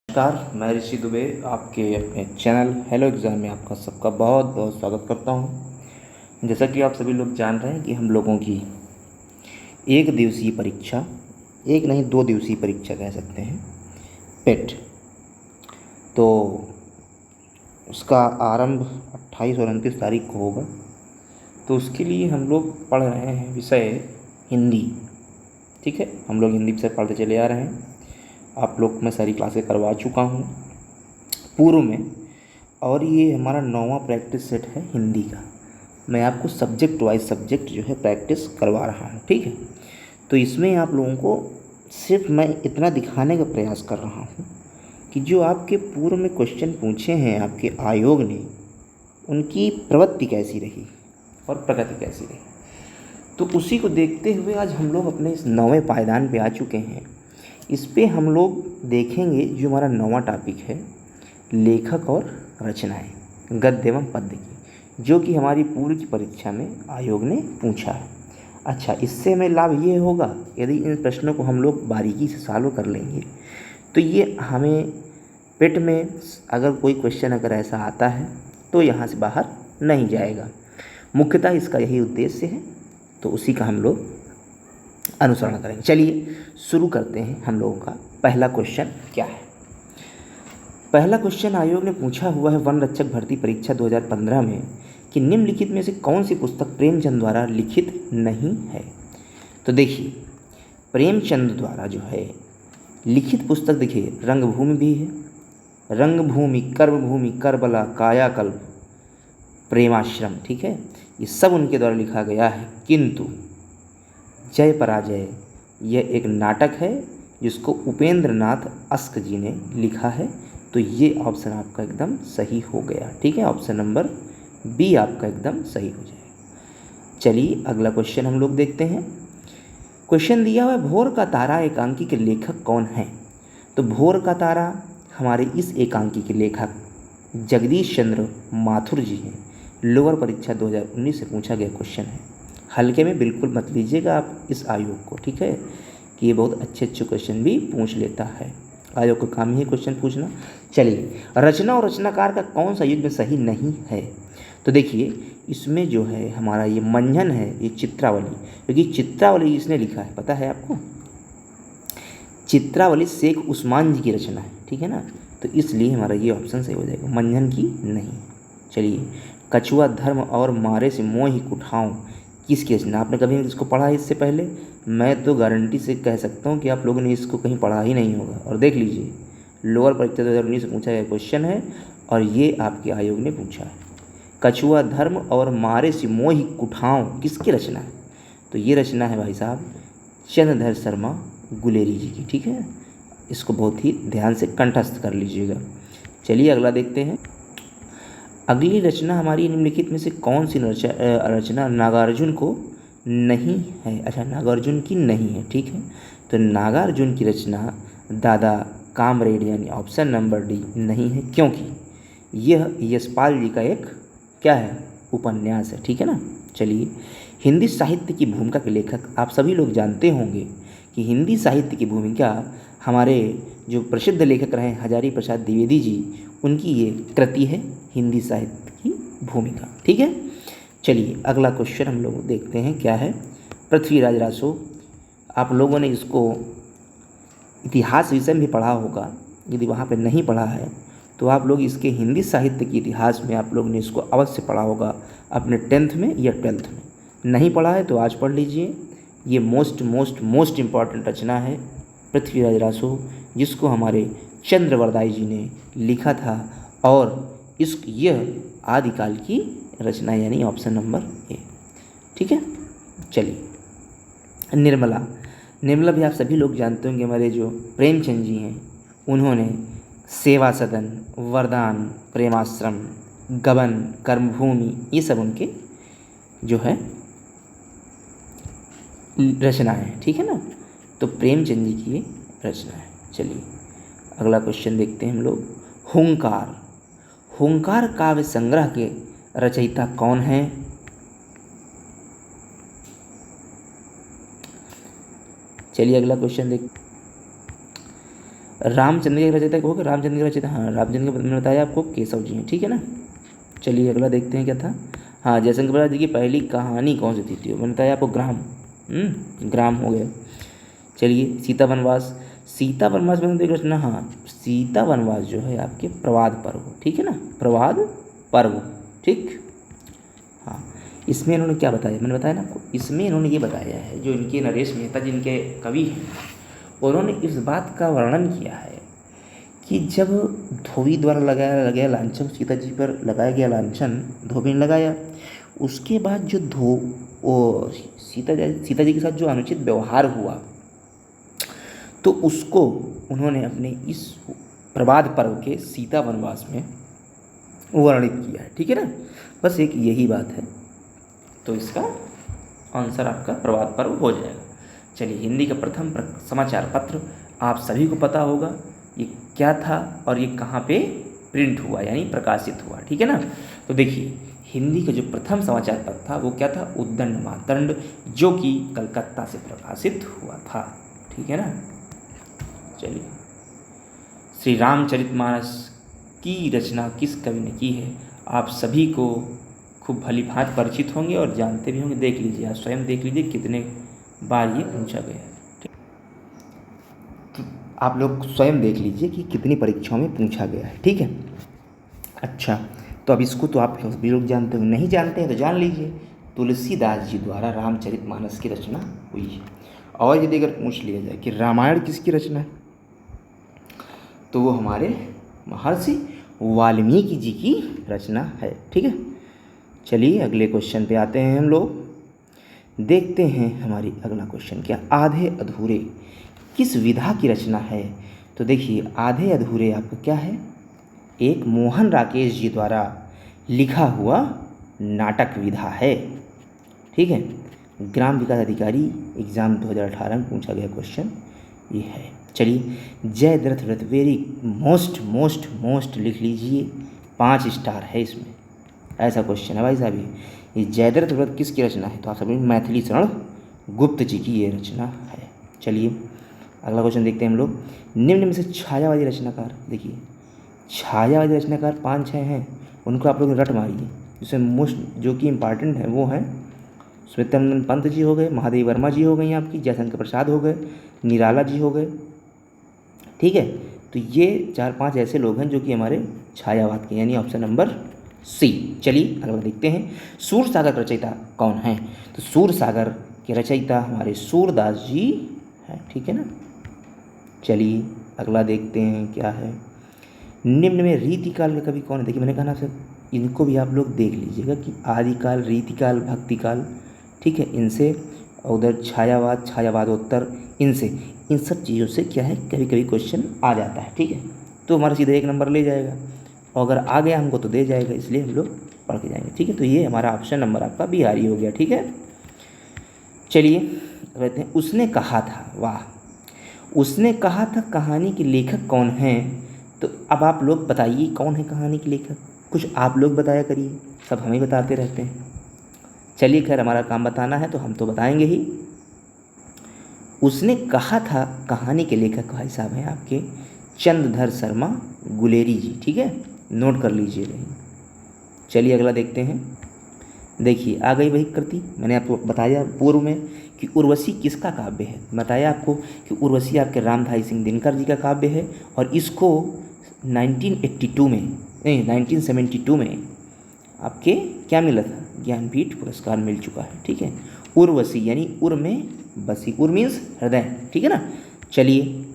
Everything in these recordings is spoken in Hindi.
नमस्कार, मैं ऋषि दुबे आपके अपने चैनल हेलो एग्ज़ाम में आपका सबका बहुत बहुत स्वागत करता हूं। जैसा कि आप सभी लोग जान रहे हैं कि हम लोगों की एक दिवसीय परीक्षा, एक नहीं 2 दिवसीय परीक्षा कह सकते हैं, पेट, तो उसका आरंभ 28 और 29 तारीख को होगा। तो उसके लिए हम लोग पढ़ रहे हैं विषय हिंदी। ठीक है, हम लोग हिंदी विषय पढ़ते चले आ रहे हैं। आप लोग मैं सारी क्लासें करवा चुका हूँ पूर्व में, और ये हमारा 9वां प्रैक्टिस सेट है हिंदी का। मैं आपको सब्जेक्ट वाइज सब्जेक्ट जो है प्रैक्टिस करवा रहा हूँ। ठीक है, तो इसमें आप लोगों को सिर्फ मैं इतना दिखाने का प्रयास कर रहा हूँ कि जो आपके पूर्व में क्वेश्चन पूछे हैं आपके आयोग ने, उनकी प्रवृत्ति कैसी रही और प्रगति कैसी रही। तो उसी को देखते हुए आज हम लोग अपने इस 9वें पायदान पे आ चुके हैं। इस पे हम लोग देखेंगे जो हमारा 9वां टॉपिक है, लेखक और रचनाएं, गद्य एवं पद्य की, जो कि हमारी पूर्व की परीक्षा में आयोग ने पूछा है। अच्छा, इससे हमें लाभ ये होगा, यदि इन प्रश्नों को हम लोग बारीकी से सॉल्व कर लेंगे तो ये हमें पेट में अगर कोई क्वेश्चन अगर ऐसा आता है तो यहाँ से बाहर नहीं जाएगा। मुख्यतः इसका यही उद्देश्य है, तो उसी का हम लोग अनुसरण करेंगे। चलिए शुरू करते हैं। हम लोगों का पहला क्वेश्चन क्या है। पहला क्वेश्चन आयोग ने पूछा हुआ है वन रक्षक भर्ती परीक्षा 2015 में कि निम्नलिखित में से कौन सी पुस्तक प्रेमचंद द्वारा लिखित नहीं है। तो देखिए, प्रेमचंद द्वारा जो है लिखित पुस्तक, देखिए रंगभूमि भी है, रंगभूमि, कर्मभूमि, करबला, कायाकल्प, प्रेमाश्रम। ठीक है, ये सब उनके द्वारा लिखा गया है। किंतु जय पराजय यह एक नाटक है जिसको उपेंद्र नाथ अस्क जी ने लिखा है। तो ये ऑप्शन आपका एकदम सही हो गया। ठीक है, ऑप्शन नंबर बी आपका एकदम सही हो जाएगा। चलिए अगला क्वेश्चन हम लोग देखते हैं। क्वेश्चन दिया हुआ है भोर का तारा एकांकी के लेखक कौन है। तो भोर का तारा हमारे इस एकांकी के लेखक जगदीश चंद्र माथुर जी हैं। लोअर परीक्षा 2019 से पूछा गया क्वेश्चन है। हल्के में बिल्कुल मत लीजिएगा आप इस आयोग को। ठीक है, कि ये बहुत अच्छे अच्छे क्वेश्चन भी पूछ लेता है, आयोग का काम ही क्वेश्चन पूछना। चलिए, रचना और रचनाकार का कौन सा युग्म सही नहीं है। तो देखिए, इसमें जो है हमारा ये मंझन है, ये चित्रावली, क्योंकि चित्रावली इसने लिखा है, पता है आपको, चित्रावली शेख उस्मान जी की रचना है। ठीक है ना, तो इसलिए हमारा ये ऑप्शन सही हो जाएगा, मंझन की नहीं। चलिए, कछुआ धर्म और मारे से मोह ही कुठाऊं किसकी रचना। आपने कभी इसको पढ़ा है इससे पहले? मैं तो गारंटी से कह सकता हूँ कि आप लोगों ने इसको कहीं पढ़ा ही नहीं होगा। और देख लीजिए, लोअर परीक्षा 2019 से पूछा गया क्वेश्चन है और ये आपके आयोग ने पूछा है। कछुआ धर्म और मारे से मोह ही कुठाऊं किसकी रचना है। तो ये रचना है भाई साहब चंद्रधर शर्मा गुलेरी जी की। ठीक है, इसको बहुत ही ध्यान से कंठस्थ कर लीजिएगा। चलिए अगला देखते हैं। अगली रचना हमारी निम्नलिखित में से कौन सी रचना नागार्जुन को नहीं है। अच्छा, नागार्जुन की नहीं है। ठीक है, तो नागार्जुन की रचना दादा कामरेड यानी ऑप्शन नंबर डी नहीं है, क्योंकि यह यशपाल जी का एक क्या है, उपन्यास है। ठीक है ना। चलिए, हिंदी साहित्य की भूमिका के लेखक आप सभी लोग जानते होंगे कि हिंदी साहित्य की भूमिका हमारे जो प्रसिद्ध लेखक रहे हजारी प्रसाद द्विवेदी जी, उनकी ये कृति है हिंदी साहित्य की भूमिका। ठीक है, चलिए अगला क्वेश्चन हम लोग देखते हैं क्या है। पृथ्वीराज रासो, आप लोगों ने इसको इतिहास विषय में भी पढ़ा होगा, यदि वहाँ पे नहीं पढ़ा है तो आप लोग इसके हिंदी साहित्य के इतिहास में आप लोग ने इसको अवश्य पढ़ा होगा अपने 10th में या 12th में। नहीं पढ़ा है तो आज पढ़ लीजिए। ये मोस्ट इम्पॉर्टेंट रचना है पृथ्वीराज रासो, जिसको हमारे चंद्रवरदाई जी ने लिखा था, और यह आदिकाल की रचना यानी ऑप्शन नंबर ए। ठीक है, चलिए निर्मला भी आप सभी लोग जानते होंगे, हमारे जो प्रेमचंद जी हैं, उन्होंने सेवा सदन, वरदान, प्रेमाश्रम, गबन, कर्मभूमि, ये सब उनके जो है रचना है। ठीक है ना, तो प्रेमचंद जी की ये रचना है। चलिए अगला क्वेश्चन देखते हैं हम लोग। हुंकार काव्य संग्रह के रचयिता कौन है। चलिए अगला क्वेश्चन देख। रामचंद्र के रचयिता हो गए, रामचंद्र के रचयिता, हाँ रामचंद्र के मैंने बताया आपको केशव जी हैं, ठीक है ना। चलिए अगला देखते हैं क्या था। हाँ, जयशंकर प्रसाद जी की पहली कहानी कौन सी थी, मैंने बताया आपको ग्राम, ग्राम हो गया। चलिए सीता वनवास, सीता वनवास में देख रचना, हाँ सीता वनवास जो है आपके प्रवाद पर्व, ठीक है ना, प्रवाद पर्व, ठीक। हाँ, इसमें इन्होंने क्या बताया, मैंने बताया ना आपको, इसमें इन्होंने ये बताया है, जो इनके नरेश मेहता जिनके कवि हैं, उन्होंने इस बात का वर्णन किया है कि जब धोबी द्वारा लगाया गया लांछन, सीता जी पर लगाया गया लांछन धोबी ने लगाया, उसके बाद जो सीता जी के साथ जो अनुचित व्यवहार हुआ, तो उसको उन्होंने अपने इस प्रवाद पर्व के सीता वनवास में वर्णित किया है, ठीक है ना। बस एक यही बात है, तो इसका आंसर आपका प्रवाद पर्व हो जाएगा। चलिए, हिंदी का प्रथम समाचार पत्र आप सभी को पता होगा ये क्या था और ये कहाँ पे प्रिंट हुआ यानी प्रकाशित हुआ, ठीक है ना। तो देखिए, हिंदी का जो प्रथम समाचार पत्र था वो क्या था, उद्दंड मातंड, जो कि कलकत्ता से प्रकाशित हुआ था, ठीक है ना। चलिए, श्री रामचरितमानस की रचना किस कवि ने की है, आप सभी को खूब भली भांति परिचित होंगे और जानते भी होंगे। देख लीजिए, आप स्वयं देख लीजिए कितने बार ये पूछा गया है, ठीक। तो आप लोग स्वयं देख लीजिए कि कितनी परीक्षाओं में पूछा गया है, ठीक है। अच्छा, तो अब इसको तो आप सभी लोग जानते हो, नहीं जानते हैं तो जान लीजिए, तुलसीदास जी द्वारा रामचरितमानस की रचना हुई है। और यदि अगर पूछ लिया जाए कि रामायण किसकी रचना है, तो वो हमारे महर्षि वाल्मीकि जी की रचना है, ठीक है। चलिए अगले क्वेश्चन पे आते हैं हम लोग, देखते हैं हमारी अगला क्वेश्चन क्या, आधे अधूरे किस विधा की रचना है। तो देखिए, आधे अधूरे आपका क्या है, एक मोहन राकेश जी द्वारा लिखा हुआ नाटक विधा है, ठीक है। ग्राम विकास अधिकारी एग्ज़ाम 2018 में पूछा गया क्वेश्चन ये है। चलिए, जयद्रथ व्रत वेरी मोस्ट मोस्ट मोस्ट लिख लीजिए, 5 स्टार है इसमें, ऐसा क्वेश्चन है भाई साहब। ये जयद्रथ व्रत किसकी रचना है, तो आप सभी मैथिली शरण गुप्त जी की ये रचना है। चलिए अगला क्वेश्चन देखते हैं हम लोग, निम्न में से छायावादी रचनाकार, देखिए छायावादी रचनाकार 5-6 हैं, उनको आप लोग रट मारिए। जिसमें मोस्ट जो कि इम्पॉर्टेंट है वो हैं स्मितरंजन पंत जी हो गए, महादेवी वर्मा जी हो गई आपकी, जयशंकर प्रसाद हो गए, निराला जी हो गए, ठीक है। तो ये 4-5 ऐसे लोग हैं जो कि हमारे छायावाद के, यानी ऑप्शन नंबर सी। चलिए अगला देखते हैं, सूरसागर का रचयिता कौन है, तो सूरसागर के रचयिता हमारे सूरदास जी हैं, ठीक है ना। चलिए अगला देखते हैं क्या है, निम्न में रीतिकाल का कवि कौन है। देखिए मैंने कहा ना सर, इनको भी आप लोग देख लीजिएगा कि आदिकाल, रीतिकाल, भक्तिकाल, ठीक है, इनसे उधर छायावाद, छायावादोत्तर, इनसे इन सब चीज़ों से क्या है कभी कभी क्वेश्चन आ जाता है, ठीक है। तो हमारा सीधा 1 नंबर ले जाएगा, और अगर आ गया हमको तो दे जाएगा, इसलिए हम लोग पढ़ के जाएंगे, ठीक है। तो ये हमारा ऑप्शन नंबर आपका बिहारी हो गया, ठीक है। चलिए कहते हैं, उसने कहा था, वाह, उसने कहा था कहानी के लेखक कौन हैं। तो अब आप लोग बताइए कौन है कहानी के लेखक, कुछ आप लोग बताया करिए, सब हमें बताते रहते हैं। चलिए खैर, हमारा काम बताना है तो हम तो बताएंगे ही। उसने कहा था कहानी के लेखक भाई साहब हैं आपके चंद्रधर शर्मा गुलेरी जी, ठीक है, नोट कर लीजिएगा। चलिए अगला देखते हैं, देखिए आ गई वही कृति, मैंने आपको बताया पूर्व में कि उर्वशी किसका काव्य है, बताया आपको कि उर्वशी आपके रामधारी सिंह दिनकर जी का काव्य है, और इसको 1972 में आपके क्या मिला था, ज्ञानपीठ पुरस्कार मिल चुका है, ठीक है। उर्वशी यानी उर में बसी, उर मीन्स हृदय, ठीक है ना। चलिए,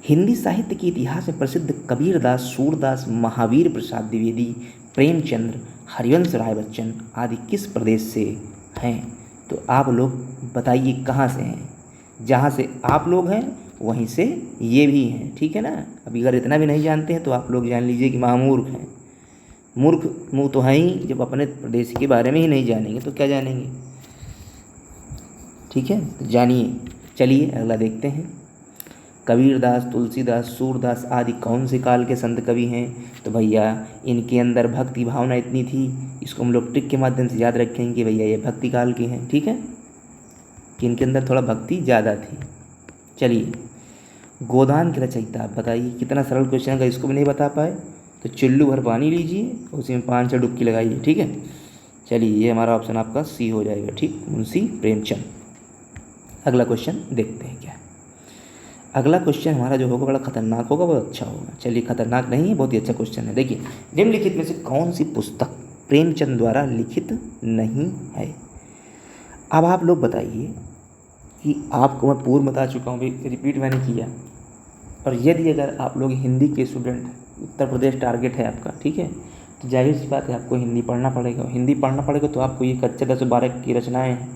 हिंदी साहित्य के इतिहास में प्रसिद्ध कबीरदास, सूरदास, महावीर प्रसाद द्विवेदी, प्रेमचंद्र, हरिवंश राय बच्चन आदि किस प्रदेश से हैं। तो आप लोग बताइए कहाँ से हैं, जहाँ से आप लोग हैं वहीं से ये भी हैं, ठीक है ना। अभी अगर इतना भी नहीं जानते हैं तो आप लोग जान लीजिए कि महामूर्ख हैं, मूर्ख मुँह तो है ही, जब अपने प्रदेश के बारे में ही नहीं जानेंगे तो क्या जानेंगे, ठीक है, तो जानिए। चलिए अगला देखते हैं, कबीरदास, तुलसीदास, सूरदास आदि कौन से काल के संत कवि हैं। तो भैया इनके अंदर भक्ति भावना इतनी थी, इसको हम लोग ट्रिक के माध्यम से याद रखेंगे कि भैया ये भक्ति काल के हैं, ठीक है, कि इनके अंदर थोड़ा भक्ति ज़्यादा थी। चलिए गोदान के रचयिता आप बताइए। कितना सरल क्वेश्चन है, अगर इसको भी नहीं बता पाए तो चुल्लू भर पानी लीजिए, उसी में 5-6 डुबकी लगाइए। ठीक है, चलिए ये हमारा ऑप्शन आपका सी हो जाएगा। ठीक, मुंशी प्रेमचंद। अगला क्वेश्चन देखते हैं क्या है। अगला क्वेश्चन हमारा जो होगा बड़ा खतरनाक होगा, बहुत अच्छा होगा। चलिए, खतरनाक नहीं है, बहुत ही अच्छा क्वेश्चन है। देखिए, निम्नलिखित में से कौन सी पुस्तक प्रेमचंद द्वारा लिखित नहीं है। अब आप लोग बताइए कि आपको मैं पूर्व बता चुका हूँ, भाई रिपीट मैंने किया। और यदि अगर आप लोग हिंदी के स्टूडेंट, उत्तर प्रदेश टारगेट है आपका, ठीक है, तो जाहिर सी बात है आपको हिंदी पढ़ना पड़ेगा। हिंदी पढ़ना पड़ेगा तो आपको ये कच्चे 10-12 की रचनाएँ हैं,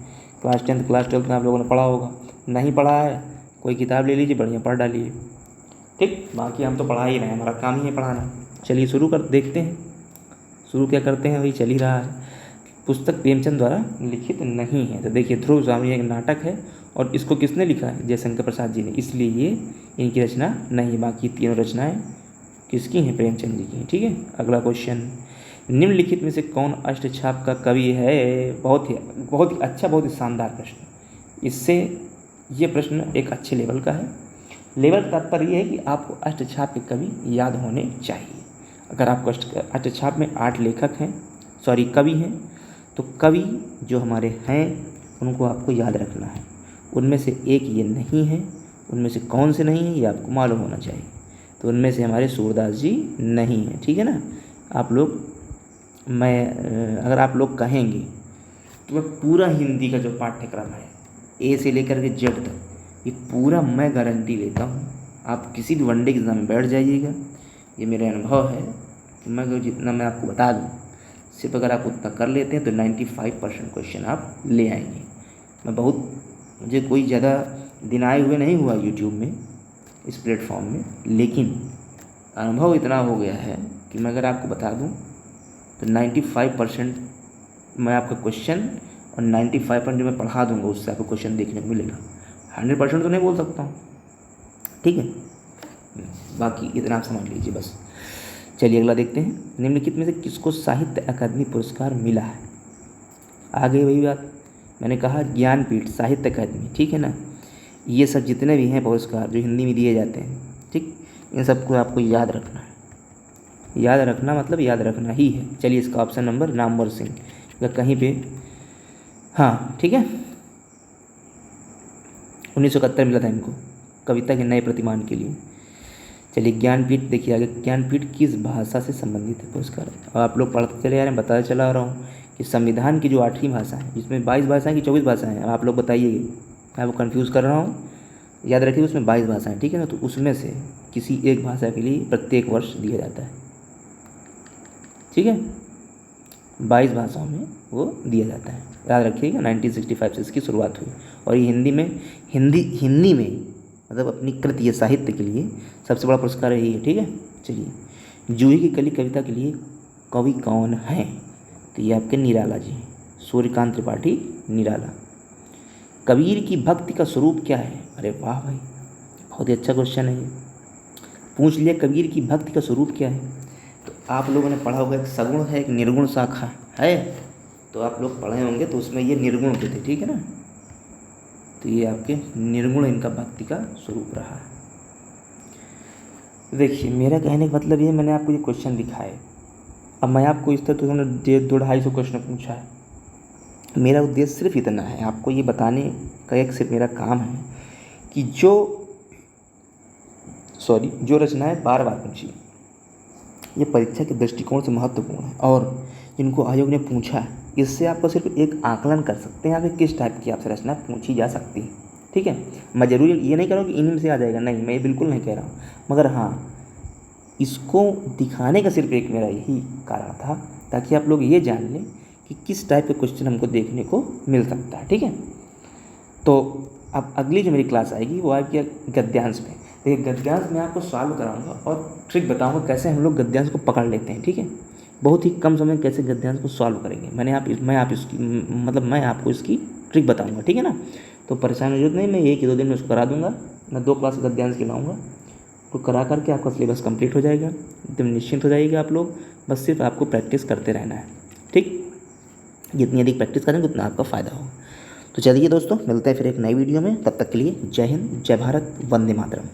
क्लास 10 क्लास 12 में आप लोगों ने पढ़ा होगा। नहीं पढ़ा है, कोई किताब ले लीजिए, बढ़िया पढ़ डालिए। ठीक, बाकी हम तो पढ़ा ही रहे हैं, हमारा काम ही है पढ़ाना। चलिए शुरू कर देखते हैं, शुरू क्या करते हैं, वही चल ही रहा है। पुस्तक प्रेमचंद द्वारा लिखित नहीं है, तो देखिए ध्रुव स्वामी एक नाटक है और इसको किसने लिखा है, जयशंकर प्रसाद जी ने, इसलिए ये इनकी रचना नहीं है। बाकी तीनों रचनाएं किसकी हैं, प्रेमचंद जी की। ठीक है, अगला क्वेश्चन, निम्नलिखित में से कौन अष्टछाप का कवि है। बहुत ही अच्छा, बहुत ही शानदार प्रश्न। इससे ये प्रश्न एक अच्छे लेवल का है। लेवल का तात्पर्य ये है कि आपको अष्टछाप के कवि याद होने चाहिए। अगर आपको अष्टछाप में 8 लेखक हैं, कवि हैं, तो कवि जो हमारे हैं उनको आपको याद रखना है। उनमें से एक ये नहीं है, उनमें से कौन से नहीं है ये आपको मालूम होना चाहिए। तो उनमें से हमारे सूरदास जी नहीं हैं। ठीक है ना, आप लोग, अगर आप लोग कहेंगे तो मैं पूरा हिंदी का जो पाठ्यक्रम है ए से लेकर के जेड तक, ये पूरा मैं गारंटी लेता हूँ, आप किसी भी वनडे के एग्ज़ाम में बैठ जाइएगा। ये मेरा अनुभव है कि मैं अगर जितना मैं आपको बता दूँ, सिर्फ अगर आप उतना कर लेते हैं तो 95% क्वेश्चन आप ले आएंगे। मुझे कोई ज़्यादा दिन आए हुए नहीं हुआ यूट्यूब में, इस प्लेटफॉर्म में, लेकिन अनुभव इतना हो गया है कि मैं अगर आपको बता दूं तो 95% मैं आपका क्वेश्चन और 95% जो मैं पढ़ा दूंगा उससे आपको क्वेश्चन देखने को मिलेगा। 100% तो नहीं बोल सकता हूँ। ठीक है, बाकी इतना आप समझ लीजिए बस। चलिए अगला देखते हैं, निम्नलिखित में से किसको साहित्य अकादमी पुरस्कार मिला है। आगे वही बात मैंने कहा, ज्ञानपीठ, साहित्य अकादमी, ठीक है ना, ये सब जितने भी हैं पुरस्कार जो हिंदी में दिए जाते हैं, ठीक, इन सबको आपको याद रखना है। याद रखना मतलब याद रखना ही है। चलिए इसका ऑप्शन नंबर नामवर सिंह या कहीं पे, हाँ ठीक है, 1971 मिला था इनको कविता के नए प्रतिमान के लिए। चलिए ज्ञानपीठ देखिए आगे, ज्ञानपीठ किस भाषा से संबंधित है पुरस्कार। और आप लोग पढ़ते चले आ रहे हैं, बताया चला रहा हूँ कि संविधान की जो 8वीं भाषा है, जिसमें 22 भाषाएं की 24 भाषाएं हैं, आप लोग बताइए, मैं आपको कन्फ्यूज़ कर रहा हूँ, याद रखिए उसमें 22 भाषाएं, ठीक है ना, तो उसमें से किसी एक भाषा के लिए प्रत्येक वर्ष दिया जाता है। ठीक है, 22 भाषाओं में वो दिया जाता है, याद रखिएगा। 1965 से इसकी शुरुआत हुई और ये हिंदी में मतलब अपनी कृति या साहित्य के लिए सबसे बड़ा पुरस्कार यही है। ठीक है, चलिए जूही की कली कविता के लिए कवि कौन हैं, तो ये आपके निराला जी हैं, सूर्यकांत त्रिपाठी निराला। कबीर की भक्ति का स्वरूप क्या है। अरे वाह भाई, बहुत ही अच्छा क्वेश्चन है ये, पूछ लिया कबीर की भक्ति का स्वरूप क्या है। तो आप लोगों ने पढ़ा होगा, एक सगुण है, एक निर्गुण शाखा है, तो आप लोग पढ़े होंगे, तो उसमें ये निर्गुण के थे। ठीक है ना, तो ये आपके निर्गुण इनका भक्ति का स्वरूप रहा है। देखिए मेरा कहने का मतलब ये, मैंने आपको ये क्वेश्चन दिखाए, अब मैं आपको इस तरह तो हमने 250-250 क्वेश्चन पूछा है। मेरा उद्देश्य सिर्फ इतना है, आपको ये बताने का एक सिर्फ मेरा काम है कि जो रचनाएं बार बार पूछी, ये परीक्षा के दृष्टिकोण से महत्वपूर्ण है और जिनको आयोग ने पूछा है, इससे आपको सिर्फ एक आकलन कर सकते हैं आप किस टाइप की आपसे रचना पूछी जा सकती है। ठीक है, मैं जरूरी ये नहीं कह रहा हूँ कि इन्हीं में से आ जाएगा, नहीं, मैं ये बिल्कुल नहीं कह रहा हूँ, मगर हाँ इसको दिखाने का सिर्फ एक मेरा यही कारण था, ताकि आप लोग ये जान लें कि किस टाइप के क्वेश्चन हमको देखने को मिल सकता है। ठीक है, तो अब अगली जो मेरी क्लास आएगी वो आएगी गद्यांश में। देखिए गद्यांश में आपको सॉल्व कराऊंगा और ट्रिक बताऊंगा कैसे हम लोग गद्यांश को पकड़ लेते हैं। ठीक है, बहुत ही कम समय में कैसे गद्यांश को सॉल्व करेंगे, मैं आपको इसकी ट्रिक बताऊंगा। ठीक है ना, तो परेशान की जरूरत नहीं, मैं 1 या 2 दिन में उसको करा दूंगा। मैं 2 क्लास गद्यांश की लाऊंगा, तो करा करके आपका सिलेबस कंप्लीट हो जाएगा, एकदम निश्चिंत हो जाएगा आप लोग। बस सिर्फ आपको प्रैक्टिस करते रहना है। ठीक, जितनी अधिक प्रैक्टिस करेंगे उतना आपका फ़ायदा होगा। तो चलिए दोस्तों, मिलते हैं फिर एक नई वीडियो में, तब तक के लिए जय हिंद, जय भारत, वंदे मातरम।